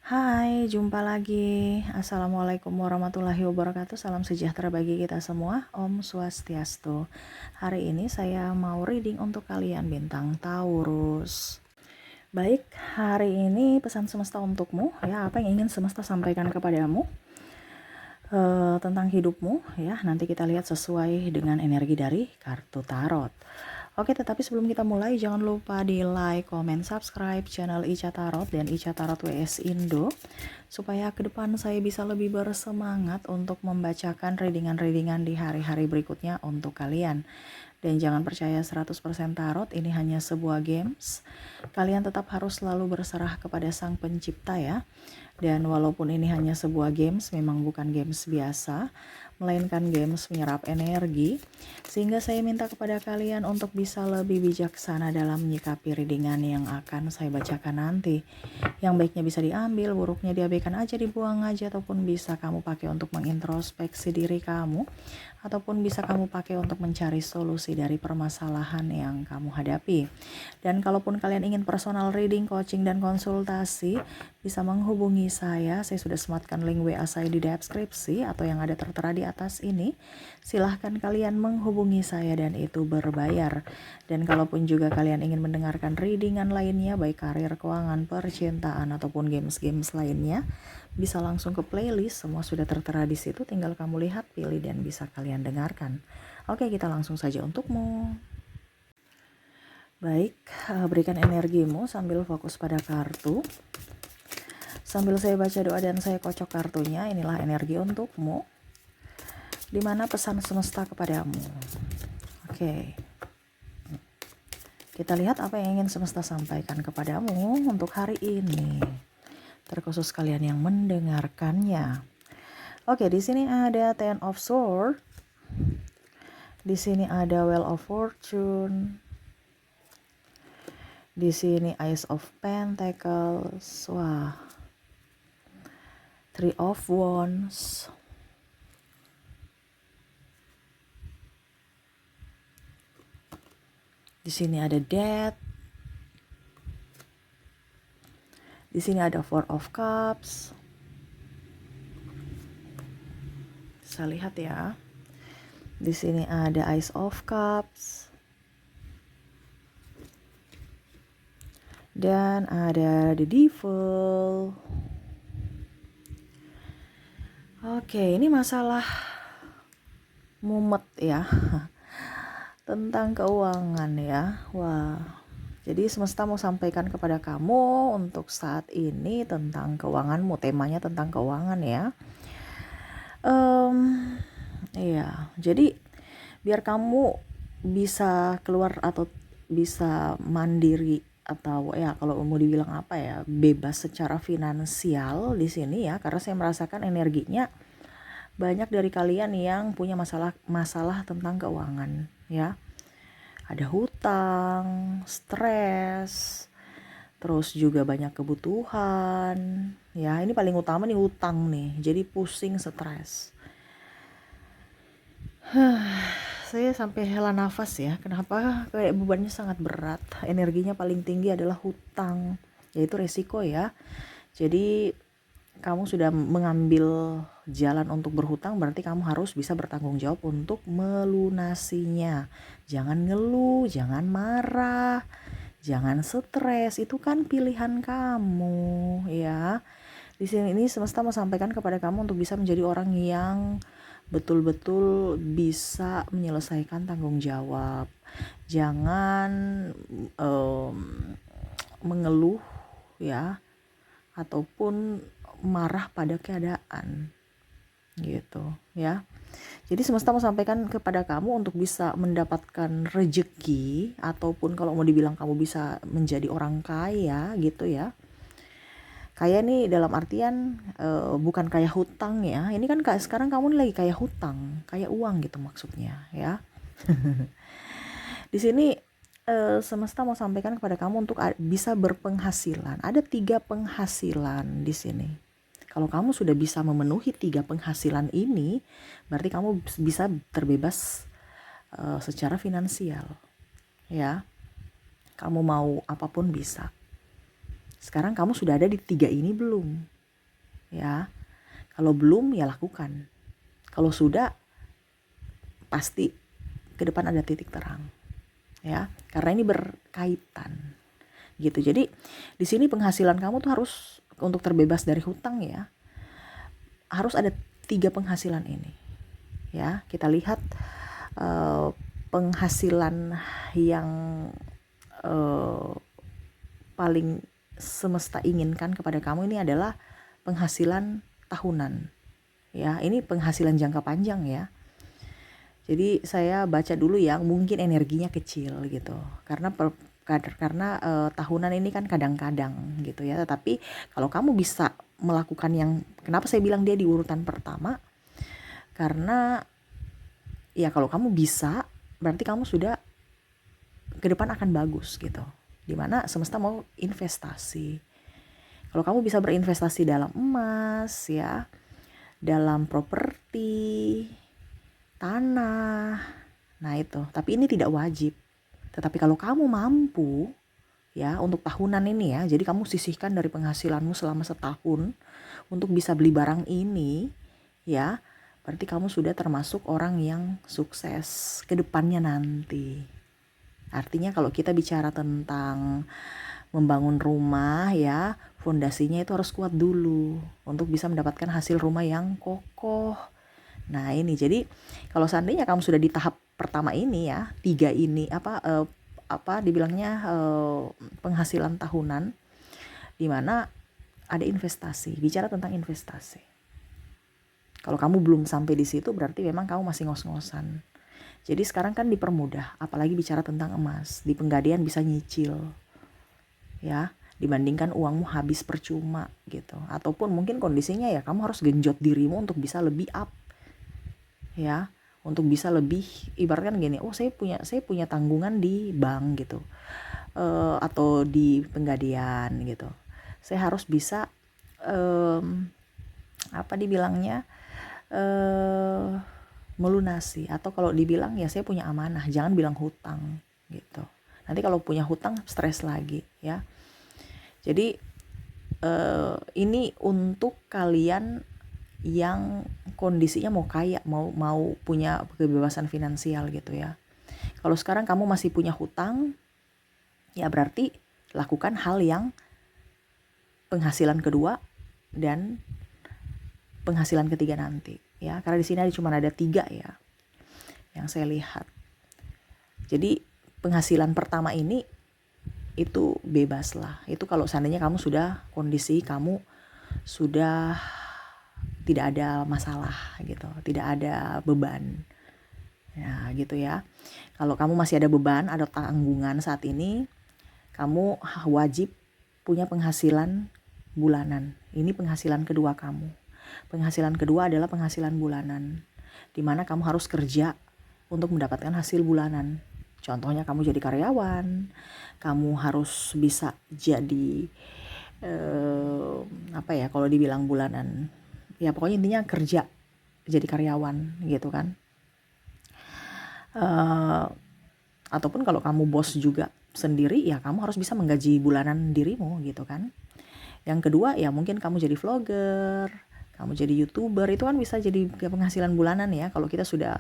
Hai, jumpa lagi. Assalamualaikum warahmatullahi wabarakatuh. Salam sejahtera bagi kita semua. Om Swastiastu. Hari ini saya mau reading untuk kalian bintang Taurus. Baik, hari ini pesan semesta untukmu. Ya, apa yang ingin semesta sampaikan kepadamu tentang hidupmu? Ya, nanti kita lihat sesuai dengan energi dari kartu tarot. Oke, tetapi sebelum kita mulai, jangan lupa di like, comment, subscribe channel Ica Tarot dan Ica Tarot WS Indo, supaya ke depan saya bisa lebih bersemangat untuk membacakan readingan-readingan di hari-hari berikutnya untuk kalian. Dan jangan percaya 100% tarot, ini hanya sebuah games. Kalian tetap harus selalu berserah kepada Sang Pencipta ya. Dan walaupun ini hanya sebuah games, memang bukan games biasa, melainkan games menyerap energi, sehingga saya minta kepada kalian untuk bisa lebih bijaksana dalam menyikapi readingan yang akan saya bacakan nanti. Yang baiknya bisa diambil, buruknya diabaikan aja, dibuang aja, ataupun bisa kamu pakai untuk mengintrospeksi diri kamu, ataupun bisa kamu pakai untuk mencari solusi dari permasalahan yang kamu hadapi. Dan kalaupun kalian ingin personal reading, coaching, dan konsultasi, bisa menghubungi saya sudah sematkan link WA saya di deskripsi atau yang ada tertera di atas ini. Silahkan kalian menghubungi saya dan itu berbayar. Dan kalaupun juga kalian ingin mendengarkan readingan lainnya, baik karir, keuangan, percintaan, ataupun games-games lainnya, bisa langsung ke playlist, semua sudah tertera di situ, tinggal kamu lihat, pilih, dan bisa kalian dengarkan. Oke, kita langsung saja untukmu. Baik, berikan energimu sambil fokus pada kartu. Sambil saya baca doa dan saya kocok kartunya, inilah energi untukmu. Dimana pesan semesta kepadamu. Oke. Kita lihat apa yang ingin semesta sampaikan kepadamu untuk hari ini. Terkhusus kalian yang mendengarkannya. Oke, di sini ada Ten of Swords. Di sini ada Wheel of Fortune. Di sini Ace of Pentacles. Wah. Three of Wands. Di sini ada Death. Di sini ada Four of Cups. Bisa lihat ya. Di sini ada Ace of Cups. Dan ada The Devil. Oke, ini masalah mumet ya. Tentang keuangan ya. Wah. Jadi semesta mau sampaikan kepada kamu untuk saat ini tentang keuanganmu. Temanya tentang keuangan ya. Iya, jadi biar kamu bisa keluar atau bisa mandiri atau ya kalau mau dibilang apa ya, bebas secara finansial di sini ya, karena saya merasakan energinya banyak dari kalian yang punya masalah tentang keuangan ya. Ada hutang, stres, terus juga banyak kebutuhan ya. Ini paling utama nih, hutang nih, jadi pusing, stres. Saya sampai hela nafas ya. Kenapa? Kayak bebannya sangat berat. Energinya paling tinggi adalah hutang, yaitu resiko ya. Jadi kamu sudah mengambil jalan untuk berhutang, berarti kamu harus bisa bertanggung jawab untuk melunasinya. Jangan ngeluh, jangan marah, jangan stres. Itu kan pilihan kamu ya. Di sini ini semesta mau sampaikan kepada kamu untuk bisa menjadi orang yang betul-betul bisa menyelesaikan tanggung jawab. Jangan mengeluh ya, ataupun marah pada keadaan gitu ya. Jadi semesta mau sampaikan kepada kamu untuk bisa mendapatkan rezeki, ataupun kalau mau dibilang kamu bisa menjadi orang kaya gitu ya. Kaya nih dalam artian bukan kayak hutang ya. Ini kan sekarang kamu lagi kayak hutang, kayak uang gitu maksudnya ya. Di sini semesta mau sampaikan kepada kamu untuk bisa berpenghasilan. Ada 3 penghasilan di sini. Kalau kamu sudah bisa memenuhi 3 penghasilan ini, berarti kamu bisa terbebas secara finansial ya. Kamu mau apapun bisa. Sekarang kamu sudah ada di 3 ini belum? ya. Kalau belum ya lakukan. Kalau sudah pasti ke depan ada titik terang, ya. Karena ini berkaitan gitu. Jadi di sini penghasilan kamu tuh harus untuk terbebas dari hutang ya. Harus ada 3 penghasilan ini. Ya, kita lihat penghasilan yang paling semesta inginkan kepada kamu ini adalah penghasilan tahunan. Ya, ini penghasilan jangka panjang ya. Jadi saya baca dulu yang mungkin energinya kecil gitu. Karena tahunan ini kan kadang-kadang gitu ya. Tetapi kalau kamu bisa melakukan yang, kenapa saya bilang dia di urutan pertama? Karena ya kalau kamu bisa, berarti kamu sudah ke depan akan bagus gitu. Dimana semesta mau investasi. Kalau kamu bisa berinvestasi dalam emas ya, dalam properti, tanah, nah itu. Tapi ini tidak wajib. Tetapi kalau kamu mampu ya untuk tahunan ini ya, jadi kamu sisihkan dari penghasilanmu selama setahun untuk bisa beli barang ini ya, berarti kamu sudah termasuk orang yang sukses ke depannya nanti. Artinya kalau kita bicara tentang membangun rumah ya, fondasinya itu harus kuat dulu untuk bisa mendapatkan hasil rumah yang kokoh. Nah ini jadi kalau seandainya kamu sudah di tahap pertama ini ya, 3 ini dibilangnya penghasilan tahunan, di mana ada investasi, bicara tentang investasi. Kalau kamu belum sampai di situ berarti memang kamu masih ngos-ngosan. Jadi sekarang kan dipermudah, apalagi bicara tentang emas, di Penggadian bisa nyicil. Ya, dibandingkan uangmu habis percuma gitu. Ataupun mungkin kondisinya ya kamu harus genjot dirimu untuk bisa lebih up. Ya, untuk bisa lebih, ibaratkan gini, oh saya punya tanggungan di bank gitu. Atau di Penggadian gitu. Saya harus bisa melunasi, atau kalau dibilang ya saya punya amanah, jangan bilang hutang gitu. Nanti kalau punya hutang stres lagi ya. Jadi ini untuk kalian yang kondisinya mau kaya, mau punya kebebasan finansial gitu ya. Kalau sekarang kamu masih punya hutang, ya berarti lakukan hal yang penghasilan kedua dan penghasilan ketiga nanti ya, karena di sini cuma ada 3 ya yang saya lihat. Jadi penghasilan pertama ini itu bebas lah, itu kalau seandainya kamu sudah kondisi kamu sudah tidak ada masalah gitu, tidak ada beban ya gitu ya. Kalau kamu masih ada beban, ada tanggungan saat ini, kamu wajib punya penghasilan bulanan. Ini penghasilan kedua kamu. Penghasilan kedua adalah penghasilan bulanan, di mana kamu harus kerja untuk mendapatkan hasil bulanan. Contohnya kamu jadi karyawan, kamu harus bisa jadi kalau dibilang bulanan, ya pokoknya intinya kerja jadi karyawan gitu kan. Ataupun kalau kamu bos juga sendiri, ya kamu harus bisa menggaji bulanan dirimu gitu kan. Yang kedua ya mungkin kamu jadi vlogger, kamu jadi YouTuber, itu kan bisa jadi penghasilan bulanan ya. Kalau kita sudah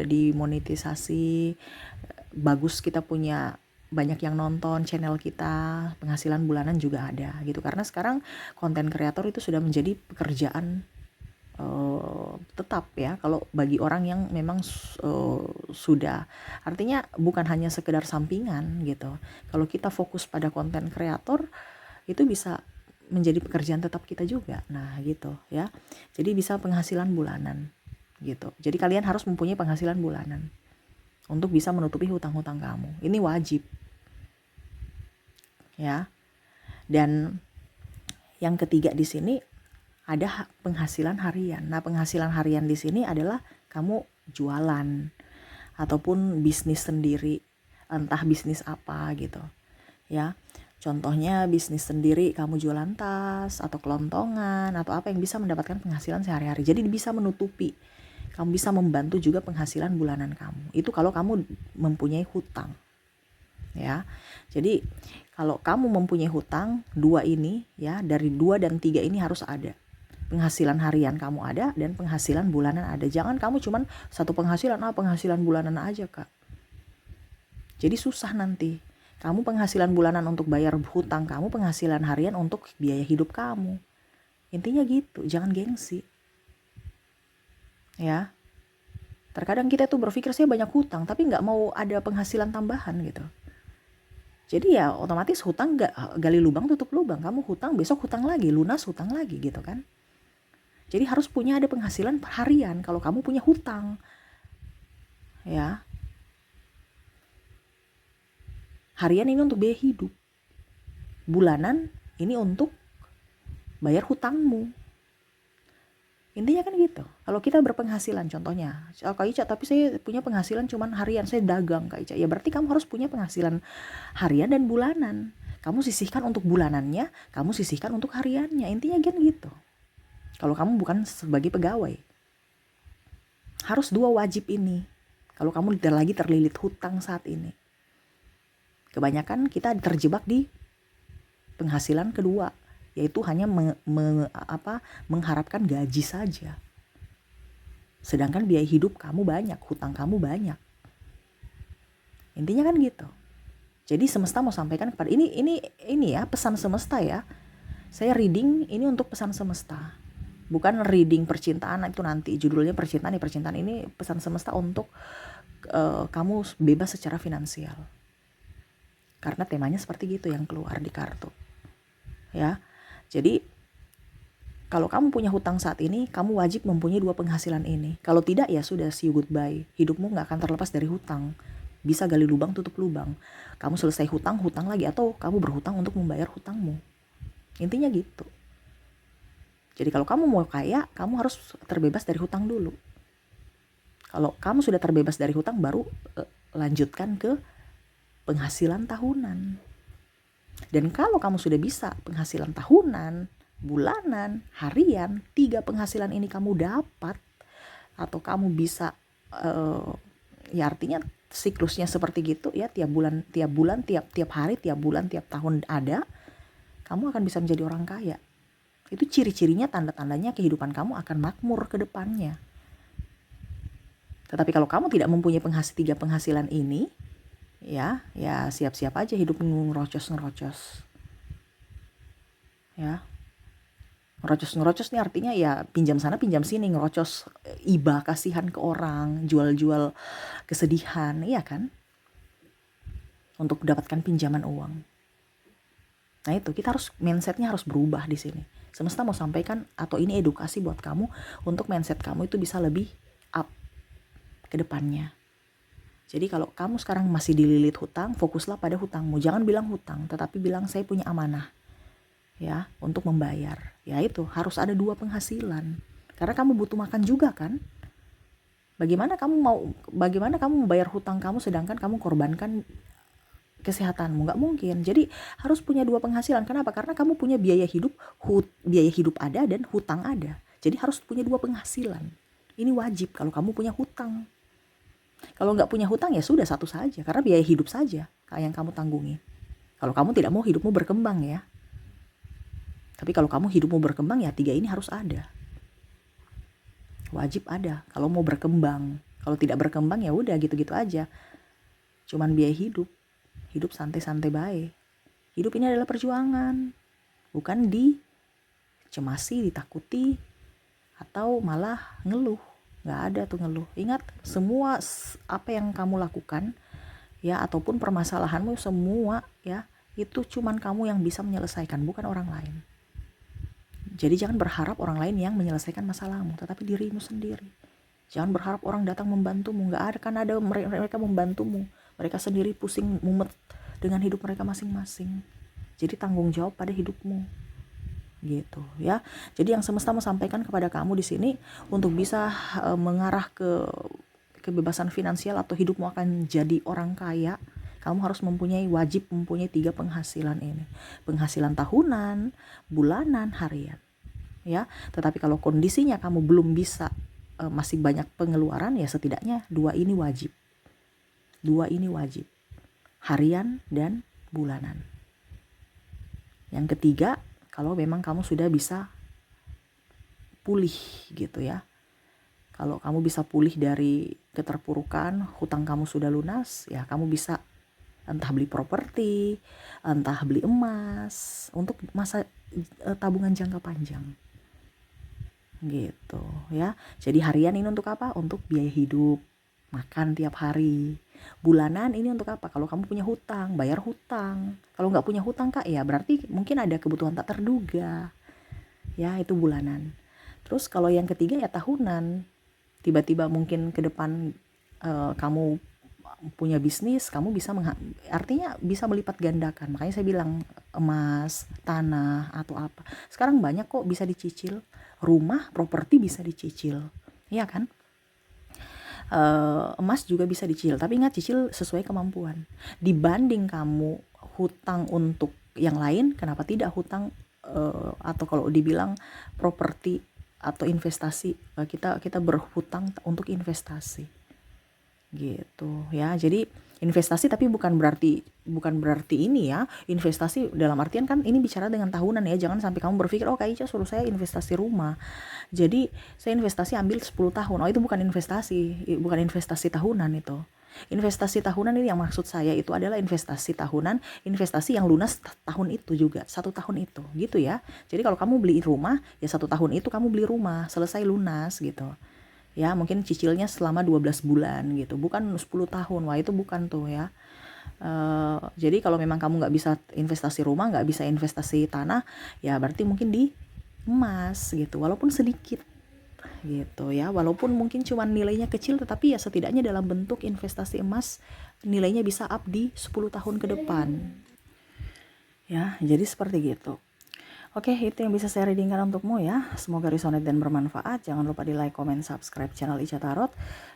dimonetisasi, bagus, kita punya banyak yang nonton channel kita, penghasilan bulanan juga ada gitu. Karena sekarang konten kreator itu sudah menjadi pekerjaan tetap ya, kalau bagi orang yang memang sudah, artinya bukan hanya sekedar sampingan gitu. Kalau kita fokus pada konten kreator, itu bisa menjadi pekerjaan tetap kita juga. Nah gitu ya, jadi bisa penghasilan bulanan gitu. Jadi kalian harus mempunyai penghasilan bulanan untuk bisa menutupi hutang-hutang kamu. Ini wajib ya. Dan yang ketiga di sini ada penghasilan harian. Nah penghasilan harian di sini adalah kamu jualan ataupun bisnis sendiri, entah bisnis apa gitu ya. Contohnya bisnis sendiri, kamu jualan tas atau kelontongan atau apa yang bisa mendapatkan penghasilan sehari-hari. Jadi bisa menutupi, kamu bisa membantu juga penghasilan bulanan kamu. Itu kalau kamu mempunyai hutang ya. Jadi kalau kamu mempunyai hutang, 2 ini ya, dari 2 dan 3 ini harus ada. Penghasilan harian kamu ada dan penghasilan bulanan ada. Jangan kamu cuman satu penghasilan, penghasilan bulanan aja Kak. Jadi susah nanti. Kamu penghasilan bulanan untuk bayar hutang kamu, penghasilan harian untuk biaya hidup kamu. Intinya gitu, jangan gengsi. Ya. Terkadang kita tuh berpikir saya banyak hutang, tapi nggak mau ada penghasilan tambahan gitu. Jadi ya otomatis hutang gali lubang tutup lubang. Kamu hutang, besok hutang lagi, lunas hutang lagi gitu kan. Jadi harus punya ada penghasilan harian kalau kamu punya hutang. Ya. Harian ini untuk biaya hidup. Bulanan ini untuk bayar hutangmu. Intinya kan gitu. Kalau kita berpenghasilan contohnya, Kak Ica tapi saya punya penghasilan cuman harian, saya dagang Kak Ica. Ya berarti kamu harus punya penghasilan harian dan bulanan. Kamu sisihkan untuk bulanannya, kamu sisihkan untuk hariannya. Intinya kan gitu. Kalau kamu bukan sebagai pegawai. Harus dua wajib ini. Kalau kamu lagi terlilit hutang saat ini. Kebanyakan kita terjebak di penghasilan kedua, yaitu hanya mengharapkan gaji saja. Sedangkan biaya hidup kamu banyak, hutang kamu banyak. Intinya kan gitu. Jadi semesta mau sampaikan kepada ini ya pesan semesta ya. Saya reading ini untuk pesan semesta. Bukan reading percintaan, itu nanti judulnya percintaan. Percintaan ini pesan semesta untuk kamu bebas secara finansial. Karena temanya seperti gitu yang keluar di kartu. Ya. Jadi kalau kamu punya hutang saat ini, kamu wajib mempunyai dua penghasilan ini. Kalau tidak ya sudah, see you goodbye. Hidupmu gak akan terlepas dari hutang. Bisa gali lubang tutup lubang. Kamu selesai hutang lagi, atau kamu berhutang untuk membayar hutangmu. Intinya gitu. Jadi kalau kamu mau kaya, kamu harus terbebas dari hutang dulu. Kalau kamu sudah terbebas dari hutang, baru lanjutkan ke penghasilan tahunan. Dan kalau kamu sudah bisa penghasilan tahunan, bulanan, harian, 3 penghasilan ini kamu dapat, atau kamu bisa ya artinya siklusnya seperti gitu ya, tiap bulan, tiap hari, tiap bulan, tiap tahun ada, kamu akan bisa menjadi orang kaya. Itu ciri-cirinya, tanda-tandanya kehidupan kamu akan makmur ke depannya. Tetapi kalau kamu tidak mempunyai 3 penghasilan ini, ya siap-siap aja hidupmu ngerocos. Ya. Ngerocos nih artinya ya pinjam sana pinjam sini, ngerocos iba kasihan ke orang, jual-jual kesedihan, iya kan? Untuk mendapatkan pinjaman uang. Nah itu, kita harus mindsetnya harus berubah di sini. Semesta mau sampaikan, atau ini edukasi buat kamu untuk mindset kamu itu bisa lebih up ke depannya. Jadi kalau kamu sekarang masih dililit hutang, fokuslah pada hutangmu. Jangan bilang hutang, tetapi bilang saya punya amanah. Ya, untuk membayar. Ya itu, harus ada 2 penghasilan. Karena kamu butuh makan juga kan? Bagaimana kamu membayar hutang kamu sedangkan kamu korbankan kesehatanmu? Nggak mungkin. Jadi harus punya 2 penghasilan. Kenapa? Karena kamu punya biaya hidup ada dan hutang ada. Jadi harus punya 2 penghasilan. Ini wajib kalau kamu punya hutang. Kalau nggak punya hutang ya sudah, satu saja, karena biaya hidup saja yang kamu tanggungi. Kalau kamu tidak mau hidupmu berkembang ya. Tapi kalau kamu hidupmu berkembang ya 3 ini harus ada. Wajib ada kalau mau berkembang. Kalau tidak berkembang ya udah gitu-gitu aja. Cuman biaya hidup. Hidup santai-santai baik. Hidup ini adalah perjuangan. Bukan dicemasi, ditakuti, atau malah ngeluh. Nggak ada tuh ngeluh. Ingat, semua apa yang kamu lakukan ya, ataupun permasalahanmu semua ya, itu cuman kamu yang bisa menyelesaikan, bukan orang lain. Jadi jangan berharap orang lain yang menyelesaikan masalahmu, tetapi dirimu sendiri. Jangan berharap orang datang membantumu. Nggak akan ada mereka membantumu. Mereka sendiri pusing mumet dengan hidup mereka masing-masing. Jadi tanggung jawab pada hidupmu. Gitu ya. Jadi yang semesta mau sampaikan kepada kamu di sini, untuk bisa mengarah ke kebebasan finansial atau hidupmu akan jadi orang kaya, kamu harus wajib mempunyai 3 penghasilan ini. Penghasilan tahunan, bulanan, harian. Ya, tetapi kalau kondisinya kamu belum bisa, masih banyak pengeluaran, ya setidaknya 2 ini wajib. 2 ini wajib. Harian dan bulanan. Yang ketiga, kalau memang kamu sudah bisa pulih gitu ya. Kalau kamu bisa pulih dari keterpurukan, hutang kamu sudah lunas, ya kamu bisa entah beli properti, entah beli emas untuk masa tabungan jangka panjang. Gitu ya. Jadi harian ini untuk apa? Untuk biaya hidup, makan tiap hari. Bulanan ini untuk apa? Kalau kamu punya hutang, bayar hutang. Kalau nggak punya hutang Kak, ya berarti mungkin ada kebutuhan tak terduga. Ya, itu bulanan. Terus kalau yang ketiga ya tahunan. Tiba-tiba mungkin ke depan kamu punya bisnis, kamu bisa artinya bisa melipat gandakan. Makanya saya bilang emas, tanah atau apa. Sekarang banyak kok bisa dicicil. Rumah, properti bisa dicicil. Iya kan? Emas juga bisa dicicil, tapi ingat cicil sesuai kemampuan. Dibanding kamu hutang untuk yang lain, kenapa tidak hutang atau kalau dibilang properti atau investasi, kita berhutang untuk investasi gitu ya. Jadi investasi tapi bukan berarti ini ya, investasi dalam artian kan ini bicara dengan tahunan ya. Jangan sampai kamu berpikir oh Kak Ica suruh saya investasi rumah, jadi saya investasi ambil 10 tahun. Oh itu bukan investasi tahunan itu. Investasi tahunan ini yang maksud saya itu adalah investasi tahunan, investasi yang lunas tahun itu juga, 1 tahun itu gitu ya. Jadi kalau kamu beli rumah ya 1 tahun itu kamu beli rumah selesai lunas gitu ya. Mungkin cicilnya selama 12 bulan gitu, bukan 10 tahun. Wah itu bukan tuh ya. Jadi kalau memang kamu nggak bisa investasi rumah, nggak bisa investasi tanah, ya berarti mungkin di emas gitu, walaupun sedikit gitu ya, walaupun mungkin cuman nilainya kecil, tetapi ya setidaknya dalam bentuk investasi emas nilainya bisa up di 10 tahun ke depan ya. Jadi seperti gitu. Oke, itu yang bisa saya readingkan untukmu ya. Semoga resonate dan bermanfaat. Jangan lupa di like, comment, subscribe channel Ica Tarot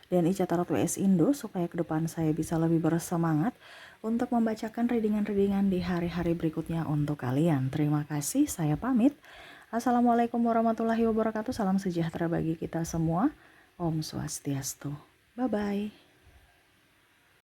dan Ica Tarot WS Indo supaya ke depan saya bisa lebih bersemangat untuk membacakan readingan-readingan di hari-hari berikutnya untuk kalian. Terima kasih, saya pamit. Assalamualaikum warahmatullahi wabarakatuh. Salam sejahtera bagi kita semua. Om Swastiastu. Bye-bye.